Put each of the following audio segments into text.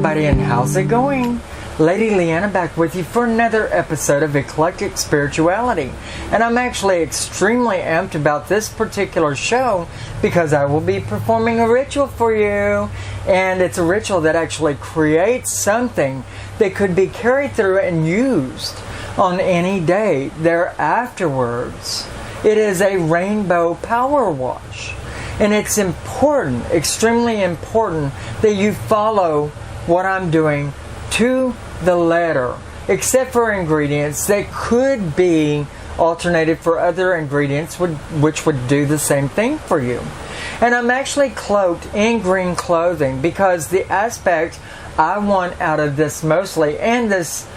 everybody, and how's it going? Lady Leeanna back with you for another episode of Eclectic Spirituality. And I'm actually extremely amped about this particular show because I will be performing a ritual for you. And it's a ritual that actually creates something that could be carried through and used on any day thereafterwards. It is a rainbow power wash. And it's important, extremely important, that you follow what I'm doing to the letter, except for ingredients that could be alternated for other ingredients which would do the same thing for you. And I'm actually cloaked in green clothing because the aspect I want out of this mostly, and this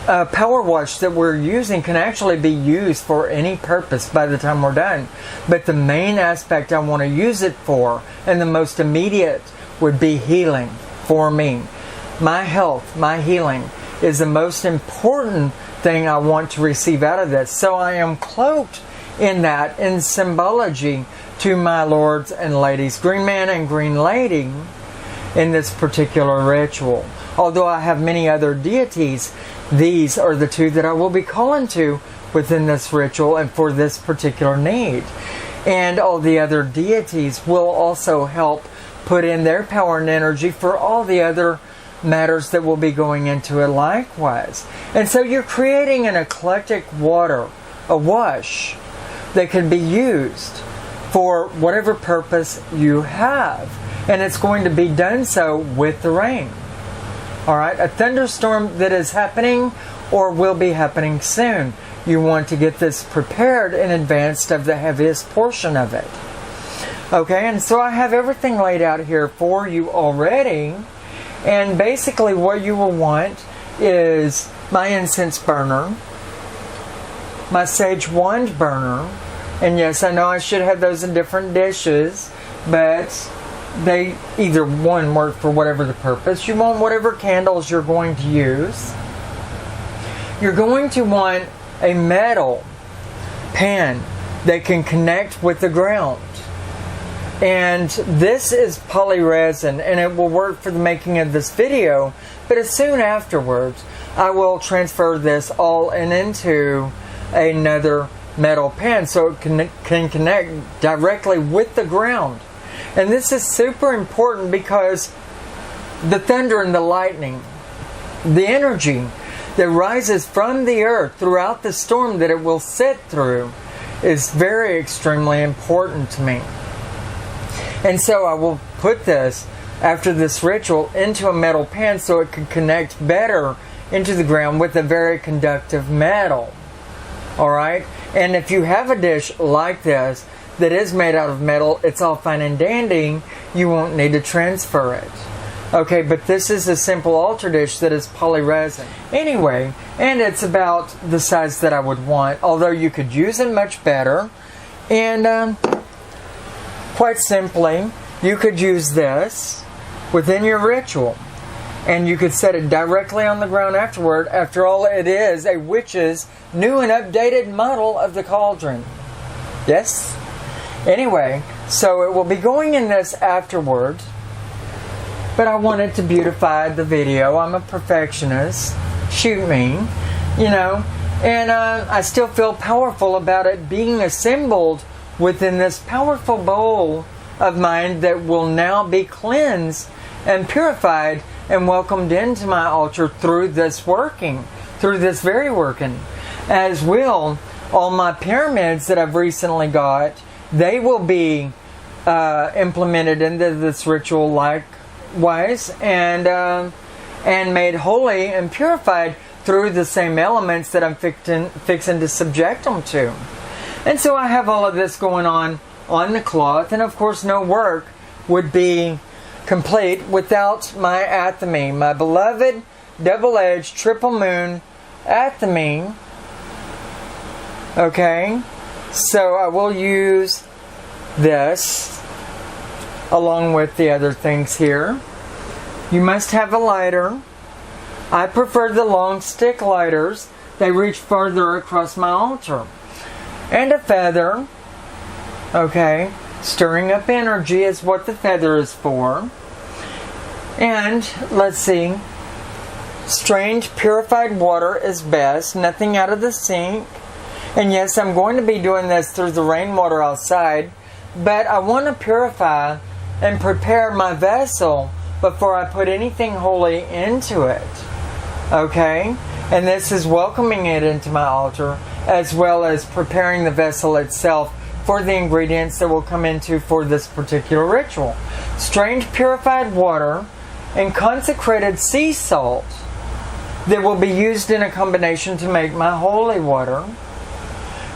power wash that we're using can actually be used for any purpose by the time we're done. But the main aspect I want to use it for, and the most immediate, would be healing for me. My health, my healing is the most important thing I want to receive out of this. So I am cloaked in that, in symbology to my lords and ladies, Green Man and Green Lady, in this particular ritual. Although I have many other deities, these are the two that I will be calling to within this ritual and for this particular need. And all the other deities will also help put in their power and energy for all the other matters that will be going into it likewise. And so you're creating an eclectic water, a wash, that can be used for whatever purpose you have. And it's going to be done so with the rain. Alright, a thunderstorm that is happening or will be happening soon. You want to get this prepared in advance of the heaviest portion of it. Okay, and so I have everything laid out here for you already. And basically what you will want is my incense burner, my sage wand burner, and yes, I know I should have those in different dishes, but they either one work for whatever the purpose. You want whatever candles you're going to use. You're going to want a metal pan that can connect with the ground. And this is polyresin, and it will work for the making of this video, but as soon afterwards I will transfer this all into another metal pan so it can connect directly with the ground. And this is super important because the thunder and the lightning, the energy that rises from the earth throughout the storm that it will sit through, is very extremely important to me. And so I will put this, after this ritual, into a metal pan so it can connect better into the ground with a very conductive metal. Alright? And if you have a dish like this that is made out of metal, it's all fine and dandy. You won't need to transfer it. Okay, but this is a simple altar dish that is polyresin. Anyway, and it's about the size that I would want, although you could use it much better. And quite simply, you could use this within your ritual. And you could set it directly on the ground afterward. After all, it is a witch's new and updated model of the cauldron. Yes? Anyway, so it will be going in this afterward. But I wanted to beautify the video. I'm a perfectionist. Shoot me. You know. And I still feel powerful about it being assembled within this powerful bowl of mine that will now be cleansed and purified and welcomed into my altar through this working, through this very working. As will all my pyramids that I've recently got, they will be implemented into this ritual likewise and made holy and purified through the same elements that I'm fixing to subject them to. And so I have all of this going on the cloth, and of course no work would be complete without my athame, my beloved double-edged triple moon athame. Okay, so I will use this along with the other things here. You must have a lighter. I prefer the long stick lighters. They reach farther across my altar. And a feather. Okay, stirring up energy is what the feather is for. And let's see, strained purified water is best, nothing out of the sink. And yes, I'm going to be doing this through the rainwater outside, but I want to purify and prepare my vessel before I put anything holy into it. Okay? And this is welcoming it into my altar, as well as preparing the vessel itself for the ingredients that will come into for this particular ritual. Strained purified water and consecrated sea salt that will be used in a combination to make my holy water.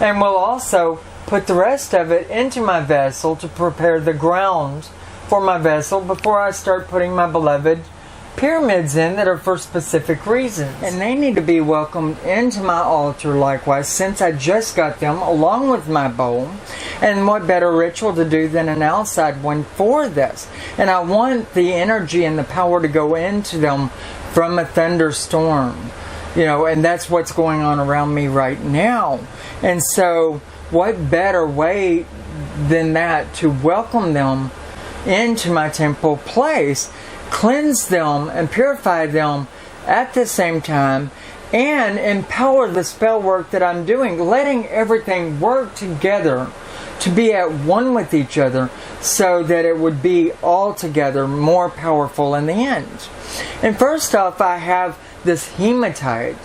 And will also put the rest of it into my vessel to prepare the ground for my vessel before I start putting my beloved pyramids in that are for specific reasons. And they need to be welcomed into my altar likewise, since I just got them along with my bowl. And what better ritual to do than an outside one for this? And I want the energy and the power to go into them from a thunderstorm. You know, and that's what's going on around me right now. And so, what better way than that to welcome them into my temple place, cleanse them and purify them at the same time, and empower the spell work that I'm doing, letting everything work together to be at one with each other so that it would be altogether more powerful in the end. And first off, I have this hematite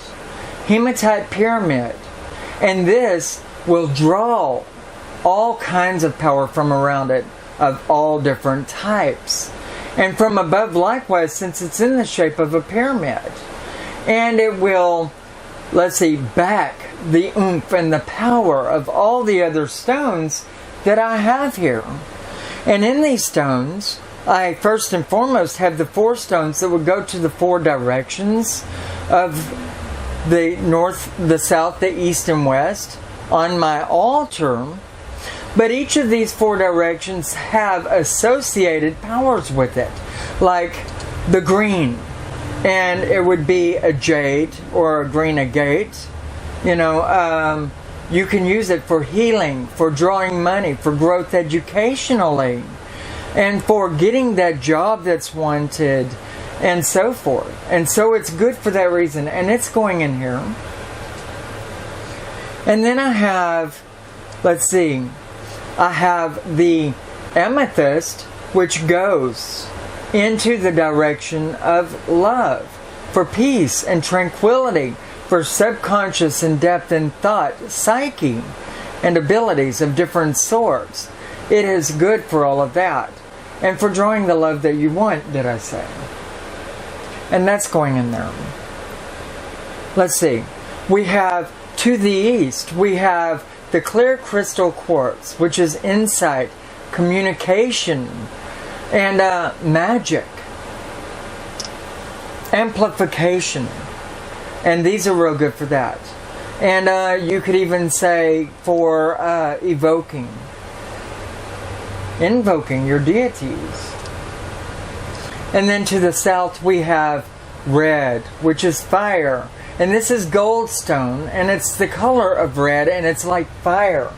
pyramid, and this will draw all kinds of power from around it of all different types, and from above likewise, since it's in the shape of a pyramid. And it will, let's see, back the oomph and the power of all the other stones that I have here. And in these stones, I first and foremost have the 4 stones that would go to the 4 directions of the north, the south, the east, and west on my altar. But each of these 4 directions have associated powers with it, like the green, and it would be a jade or a green agate. You know, you can use it for healing, for drawing money, for growth educationally, and for getting that job that's wanted, and so forth. And so it's good for that reason, and it's going in here. And then I have, let's see, I have the amethyst, which goes into the direction of love, for peace and tranquility, for subconscious and depth in thought, psyche, and abilities of different sorts. It is good for all of that. And for drawing the love that you want, did I say? And that's going in there. Let's see. We have to the east, we have the clear crystal quartz, which is insight, communication, and magic, amplification. And these are real good for that. And you could even say for invoking your deities. And then to the south we have red, which is fire. And this is goldstone, and it's the color of red, and it's like fire.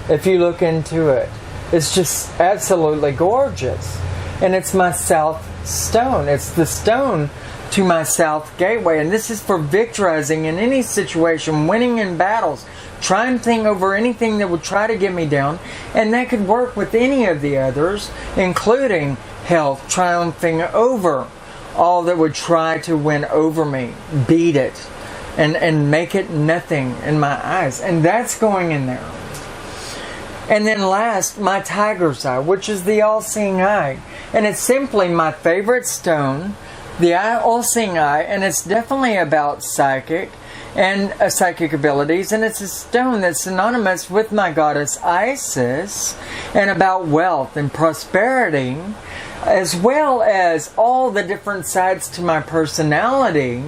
If you look into it, it's just absolutely gorgeous. And it's my south stone. It's the stone to my south gateway. And this is for victorizing in any situation, winning in battles, triumphing over anything that would try to get me down. And that could work with any of the others, including health, triumphing over all that would try to win over me, beat it, and make it nothing in my eyes. And that's going in there. And then last, my tiger's eye, which is the all-seeing eye. And it's simply my favorite stone, the all-seeing eye, and it's definitely about psychic and psychic abilities, and it's a stone that's synonymous with my goddess Isis, and about wealth and prosperity, as well as all the different sides to my personality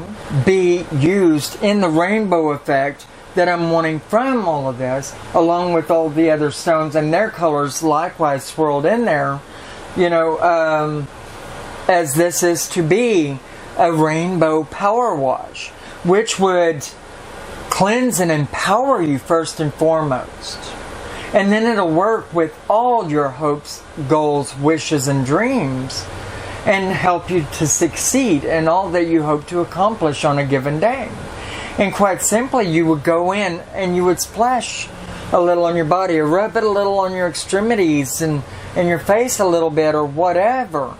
be used in the rainbow effect that I'm wanting from all of this, along with all the other stones and their colors likewise swirled in there, you know, as this is to be a rainbow power wash, which would cleanse and empower you first and foremost. And then it'll work with all your hopes, goals, wishes, and dreams. and help you to succeed in all that you hope to accomplish on a given day. And quite simply, you would go in and you would splash a little on your body, or rub it a little on your extremities and your face a little bit, or whatever,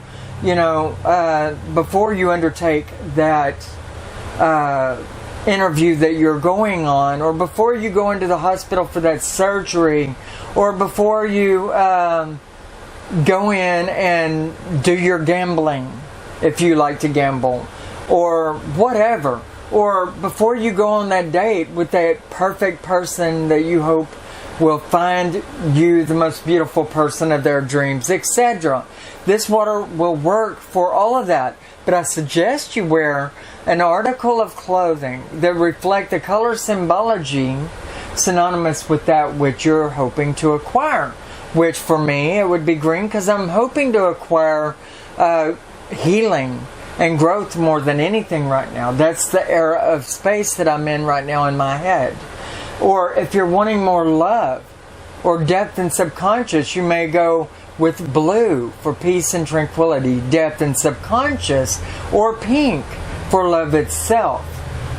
before you undertake that interview that you're going on, or before you go into the hospital for that surgery, or before you go in and do your gambling, if you like to gamble, or whatever, or before you go on that date with that perfect person that you hope will find you the most beautiful person of their dreams, etc. This water will work for all of that, but I suggest you wear an article of clothing that reflect the color symbology synonymous with that which you're hoping to acquire. Which for me, it would be green, because I'm hoping to acquire healing and growth more than anything right now. That's the era of space that I'm in right now in my head. Or if you're wanting more love or depth and subconscious, you may go with blue for peace and tranquility, depth and subconscious, or pink for love itself.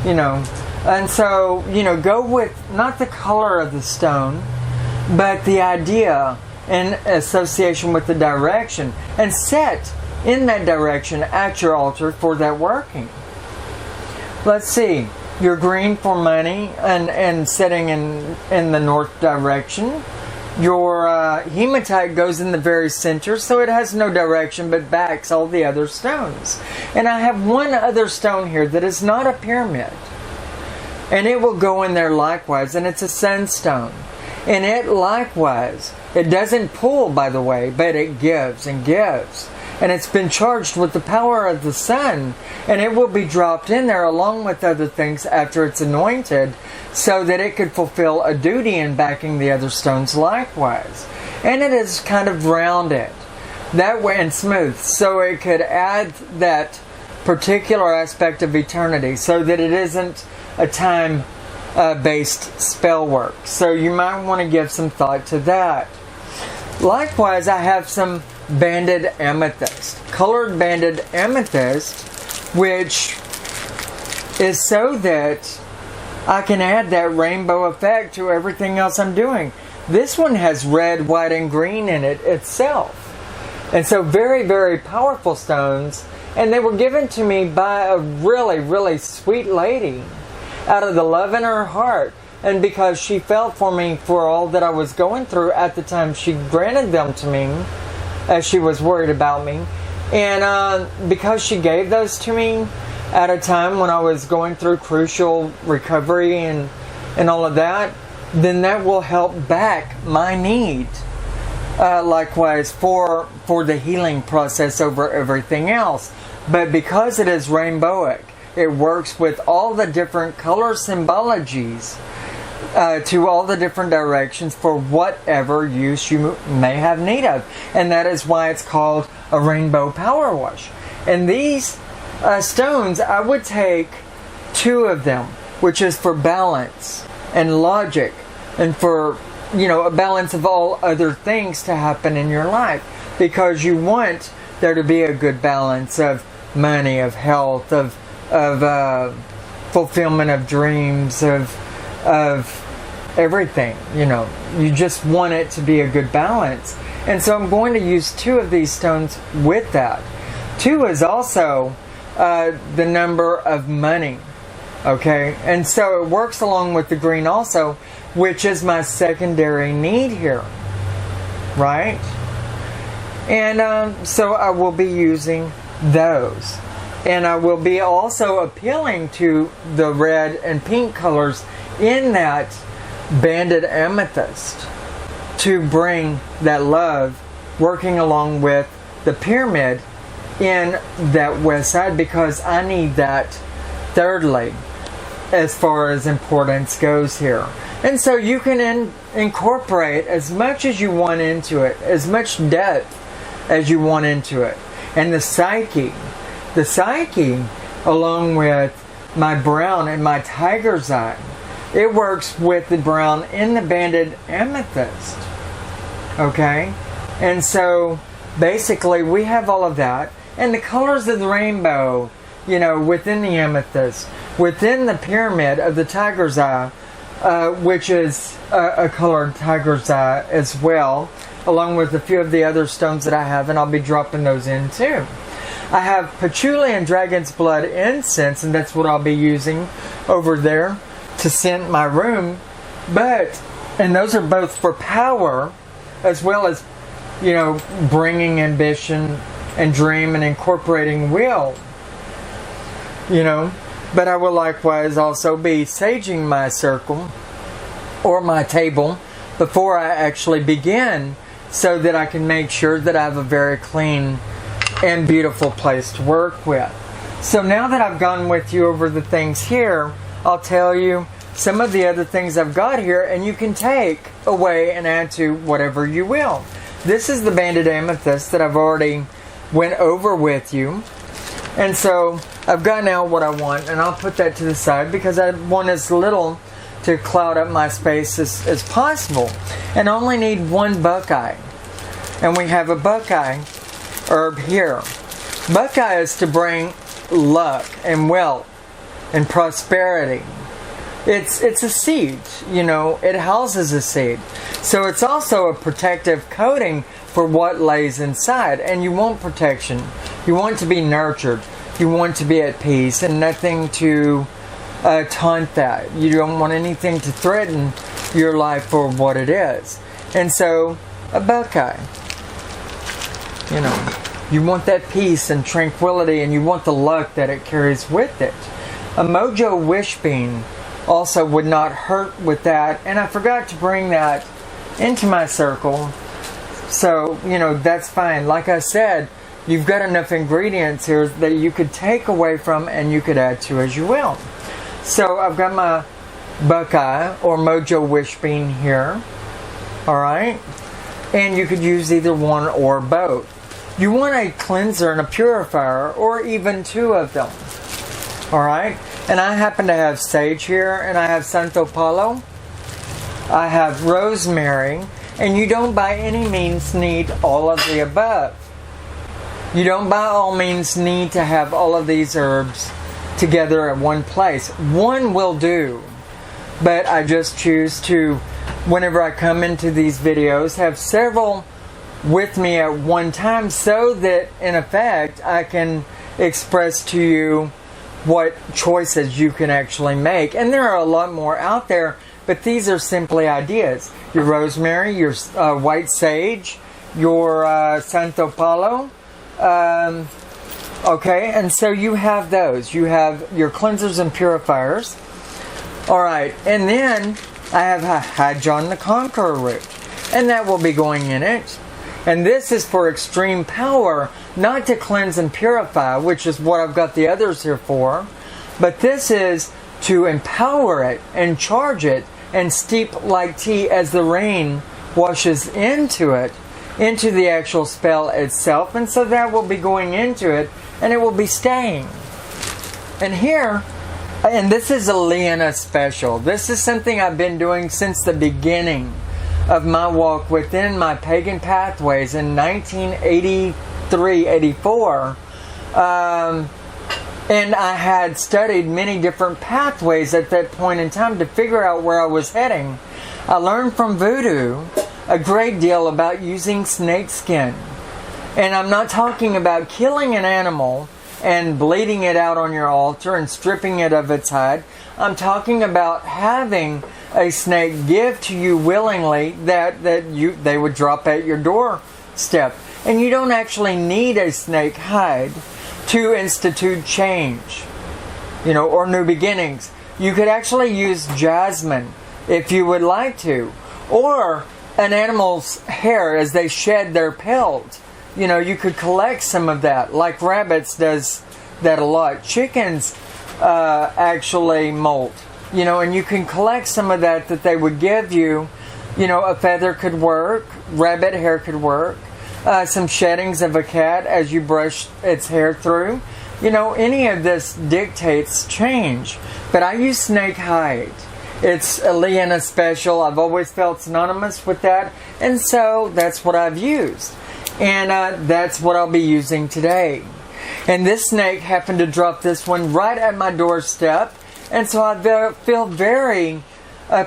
And so, go with not the color of the stone, but the idea in association with the direction, and set in that direction at your altar for that working. Let's see, you're green for money and setting in the north direction. Your hematite goes in the very center, so it has no direction but backs all the other stones. And I have one other stone here that is not a pyramid, and it will go in there likewise, and it's a sunstone. And it likewise, it doesn't pull, by the way, but it gives and gives. And it's been charged with the power of the sun, and it will be dropped in there along with other things after it's anointed, so that it could fulfill a duty in backing the other stones likewise. And it is kind of rounded that way and smooth, so it could add that particular aspect of eternity, so that it isn't a time based spell work. So you might want to give some thought to that. Likewise, I have some banded amethyst, colored banded amethyst, which is so that I can add that rainbow effect to everything else I'm doing. This one has red, white, and green in it itself. And so very, very powerful stones. And they were given to me by a really, really sweet lady out of the love in her heart. And because she felt for me for all that I was going through at the time, she granted them to me as she was worried about me. And because she gave those to me at a time when I was going through crucial recovery and all of that, then that will help back my need. Likewise for the healing process over everything else. But because it is rainbowic, it works with all the different color symbologies to all the different directions for whatever use you may have need of. And that is why it's called a rainbow power wash. And these stones, I would take 2 of them, which is for balance and logic, and for a balance of all other things to happen in your life, because you want there to be a good balance of money, of health, of fulfillment of dreams, of everything. You just want it to be a good balance. And so I'm going to use 2 of these stones with that. 2 is also the number of money. Okay, and so it works along with the green also, which is my secondary need here, right? And so I will be using those. And I will be also appealing to the red and pink colors in that banded amethyst to bring that love, working along with the pyramid in that west side, because I need that thirdly as far as importance goes here. And so you can incorporate as much as you want into it, as much depth as you want into it. And the psyche, along with my brown and my tiger's eye, it works with the brown in the banded amethyst. Okay? And so basically we have all of that. and the colors of the rainbow, you know, within the amethyst, within the pyramid of the tiger's eye, which is a colored tiger's eye as well, along with a few of the other stones that I have, and I'll be dropping those in too. I have patchouli and dragon's blood incense, and that's what I'll be using over there to scent my room. And those are both for power, as well as, you know, bringing ambition and dream and incorporating will, you know. But I will likewise also be saging my circle or my table before I actually begin, so that I can make sure that I have a very clean and beautiful place to work with. So now that I've gone with you over the things here, I'll tell you some of the other things I've got here, and you can take away and add to whatever you will. This is the banded amethyst that I've already went over with you. And so I've got now what I want, and I'll put that to the side because I want as little to cloud up my space as possible. And I only need one buckeye. And we have a buckeye herb here. Buckeye is to bring luck and wealth and prosperity. It's a seed, you know, it houses a seed. So it's also a protective coating for what lays inside. And you want protection. You want to be nurtured. You want to be at peace and nothing to taunt that. You don't want anything to threaten your life for what it is. And so, a buckeye. You know, you want that peace and tranquility, and you want the luck that it carries with it. A mojo wish bean also would not hurt with that, and I forgot to bring that into my circle. So, you know, that's fine. Like I said, you've got enough ingredients here that you could take away from and you could add to as you will. So I've got my buckeye or mojo wish bean here. Alright? And you could use either one or both. You want a cleanser and a purifier, or even two of them. Alright? And I happen to have sage here, and I have Santo Palo. I have rosemary, and you don't by any means need all of the above. You don't by all means need to have all of these herbs together at one place. One will do, but I just choose to, whenever I come into these videos, have several with me at one time, so that in effect I can express to you what choices you can actually make. And there are a lot more out there, but these are simply ideas. Your rosemary, your white sage, your Santo Palo. Okay, and so you have those. You have your cleansers and purifiers. Alright, and then I have Hadjon the Conqueror root, and that will be going in it. And this is for extreme power, not to cleanse and purify, which is what I've got the others here for. But this is to empower it and charge it and steep like tea as the rain washes into it, into the actual spell itself. And so that will be going into it, and it will be staying. And here, and this is a Leeanna special. This is something I've been doing since the beginning of my walk within my pagan pathways in 1983-84. And I had studied many different pathways at that point in time to figure out where I was heading. I learned from voodoo a great deal about using snake skin. And I'm not talking about killing an animal and bleeding it out on your altar and stripping it of its hide. I'm talking about having a snake give to you willingly that they would drop at your doorstep. And you don't actually need a snake hide to institute change, or new beginnings. You could actually use jasmine if you would like to, or an animal's hair as they shed their pelt. You could collect some of that, like rabbits does that a lot. Chickens actually molt, and you can collect some of that they would give you. A feather could work, rabbit hair could work, some sheddings of a cat as you brush its hair through. Any of this dictates change. But I use snake hide. It's a Leeanna special. I've always felt synonymous with that, and so that's what I've used. And that's what I'll be using today. And this snake happened to drop this one right at my doorstep. And so I feel very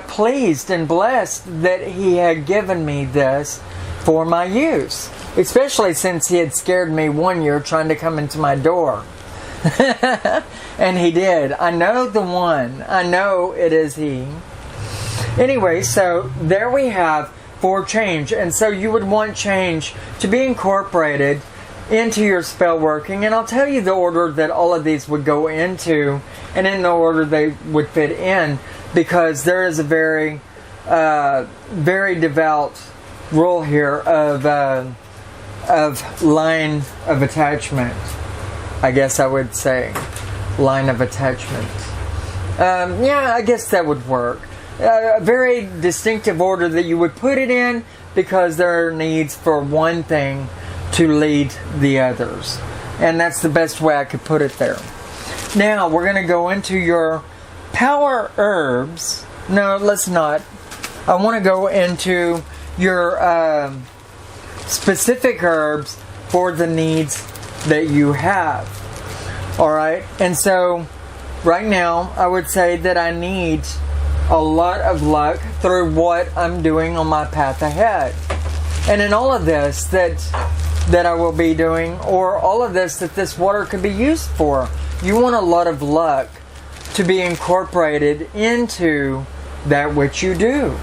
pleased and blessed that he had given me this for my use. Especially since he had scared me one year trying to come into my door. And he did. I know the one. I know it is he. Anyway, so there we have for change. And so you would want change to be incorporated into your spell working. And I'll tell you the order that all of these would go into and in the order they would fit in, because there is a very, very devout rule here of line of attachment. I guess I would say line of attachment. Yeah, I guess that would work. A very distinctive order that you would put it in, because there are needs for one thing to lead the others. And that's the best way I could put it there. Now, we're going to go into your power herbs. No, let's not. I want to go into your specific herbs for the needs that you have. Alright? And so, right now, I would say that I need a lot of luck through what I'm doing on my path ahead. And in all of this that I will be doing, or all of this that this water could be used for, you want a lot of luck to be incorporated into that which you do.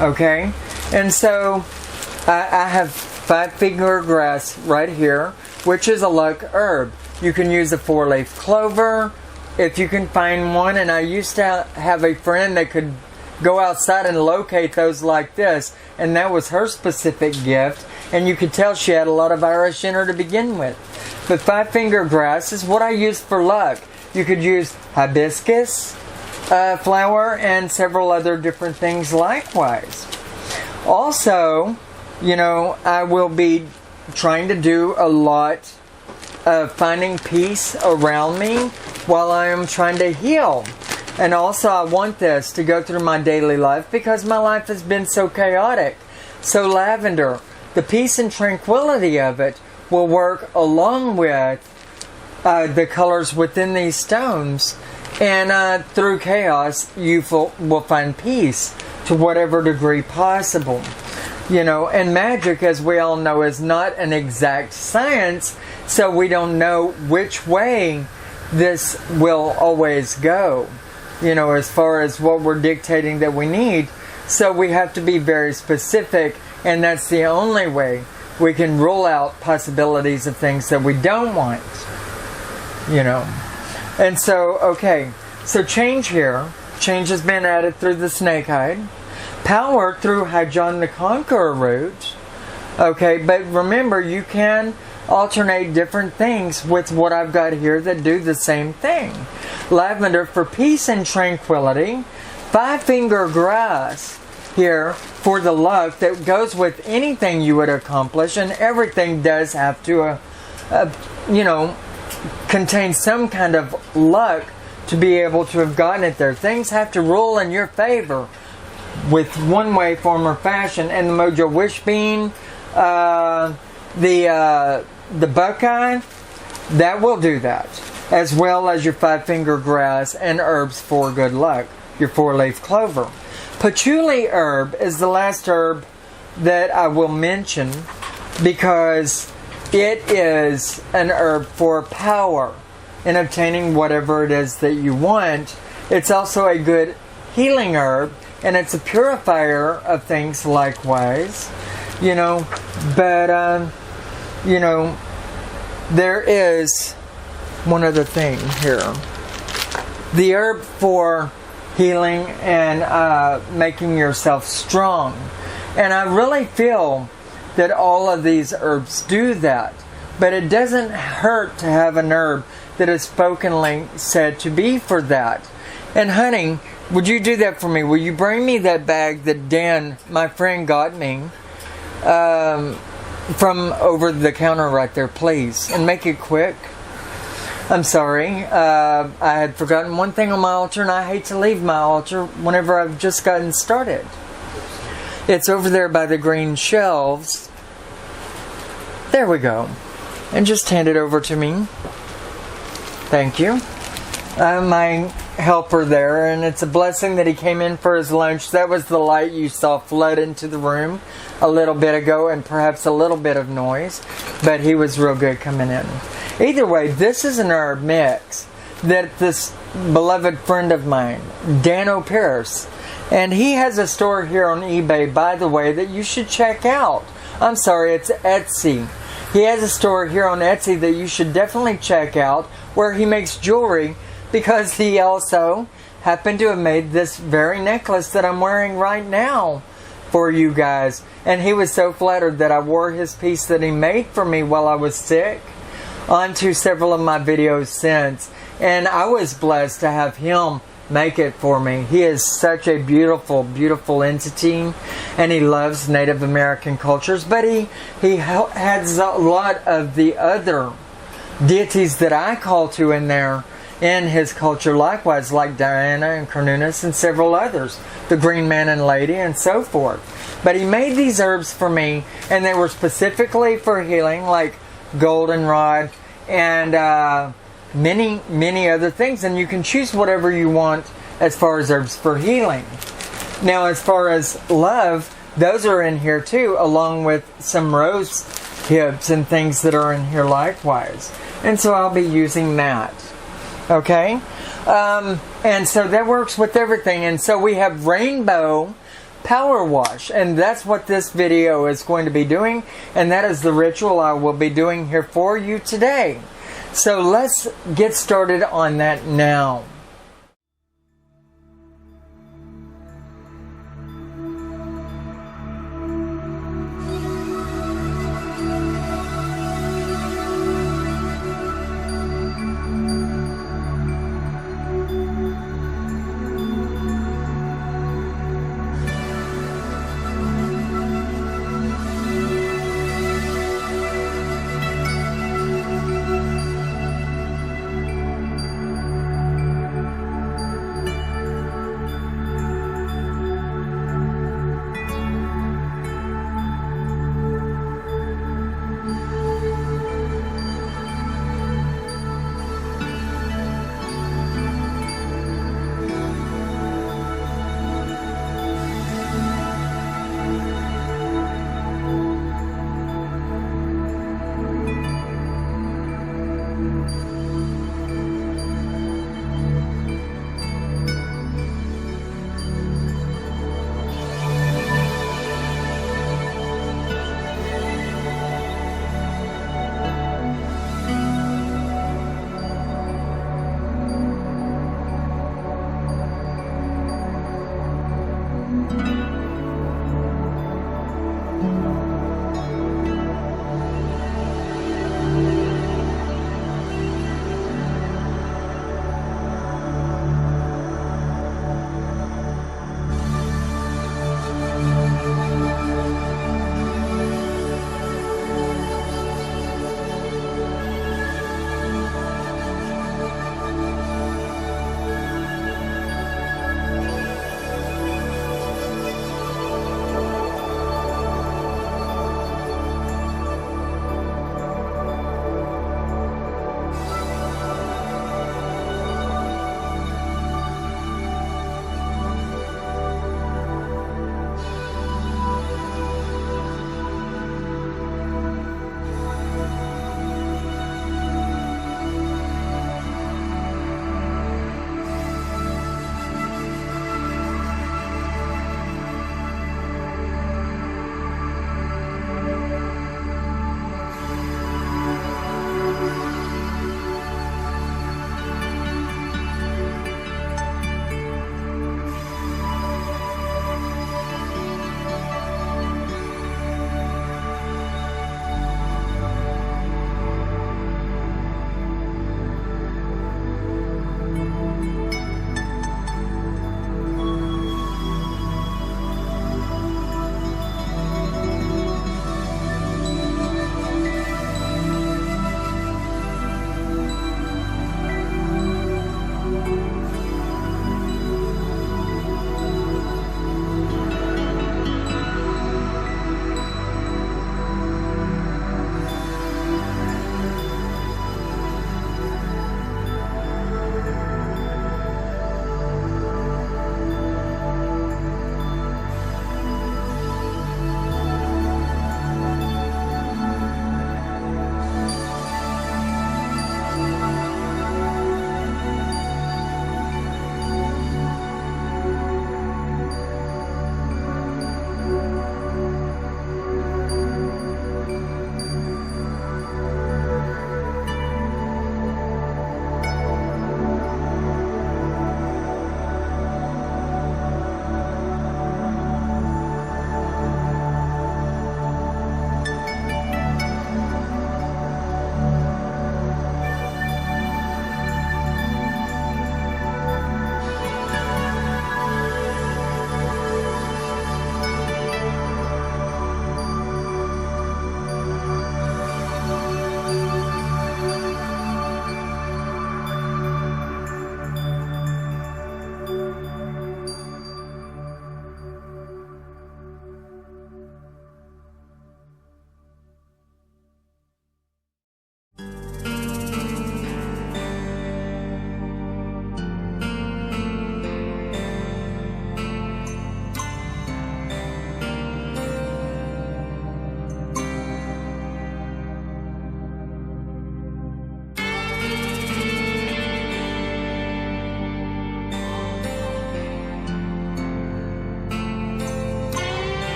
Okay? And so, I have 5-finger grass right here, which is a luck herb. You can use a 4-leaf clover if you can find one, and I used to have a friend that could go outside and locate those like this, and that was her specific gift, and you could tell she had a lot of Irish in her to begin with. But 5-finger grass is what I use for luck. You could use hibiscus flower and several other different things likewise. Also, you know, I will be trying to do a lot of finding peace around me while I am trying to heal. And also I want this to go through my daily life because my life has been so chaotic. So lavender, the peace and tranquility of it will work along with the colors within these stones. And through chaos, you will find peace to whatever degree possible. You know, and magic, as we all know, is not an exact science, so we don't know which way this will always go, you know, as far as what we're dictating that we need. So we have to be very specific, and that's the only way we can rule out possibilities of things that we don't want, you know. And so, okay, so change here. Change has been added through the snakehide. Power through Hydron the Conqueror root. Okay, but remember, you can alternate different things with what I've got here that do the same thing. Lavender for peace and tranquility. 5-finger grass here for the luck that goes with anything you would accomplish, and everything does have to, you know, contain some kind of luck to be able to have gotten it there. Things have to rule in your favor with one way, form, or fashion. And the Mojo Wish Bean, the Buckeye, that will do that, as well as your 5-finger grass and herbs for good luck, your 4-leaf clover. Patchouli herb is the last herb that I will mention because it is an herb for power in obtaining whatever it is that you want. It's also a good healing herb, and it's a purifier of things likewise, you know. But, you know, there is one other thing here. The herb for healing and making yourself strong. And I really feel that all of these herbs do that. But it doesn't hurt to have an herb that is spokenly said to be for that. And honey, would you do that for me? Will you bring me that bag that Dan, my friend, got me from over the counter right there, please? And make it quick. I'm sorry. I had forgotten one thing on my altar, and I hate to leave my altar whenever I've just gotten started. It's over there by the green shelves. There we go. and just hand it over to me. Thank you. My helper there, and it's a blessing that he came in for his lunch. That was the light you saw flood into the room a little bit ago, and perhaps a little bit of noise, but he was real good coming in. Either way, this is an herb mix that this beloved friend of mine, Dan O'Paris, and he has a store here on eBay, by the way, that you should check out. I'm sorry, it's Etsy. He has a store here on Etsy that you should definitely check out, where he makes jewelry, because he also happened to have made this very necklace that I'm wearing right now for you guys. And he was so flattered that I wore his piece that he made for me while I was sick onto several of my videos since. And I was blessed to have him make it for me. He is such a beautiful, beautiful entity, and he loves Native American cultures, but he has a lot of the other deities that I call to in there in his culture likewise, like Diana and Carnunus and several others, the Green Man and Lady and so forth. But he made these herbs for me, and they were specifically for healing, like goldenrod and many, many other things, and you can choose whatever you want as far as herbs for healing. Now, as far as love, those are in here too, along with some rose hips and things that are in here likewise. And so I'll be using that. Okay? And so that works with everything. And so we have rainbow power wash, and that's what this video is going to be doing, and that is the ritual I will be doing here for you today. So let's get started on that now.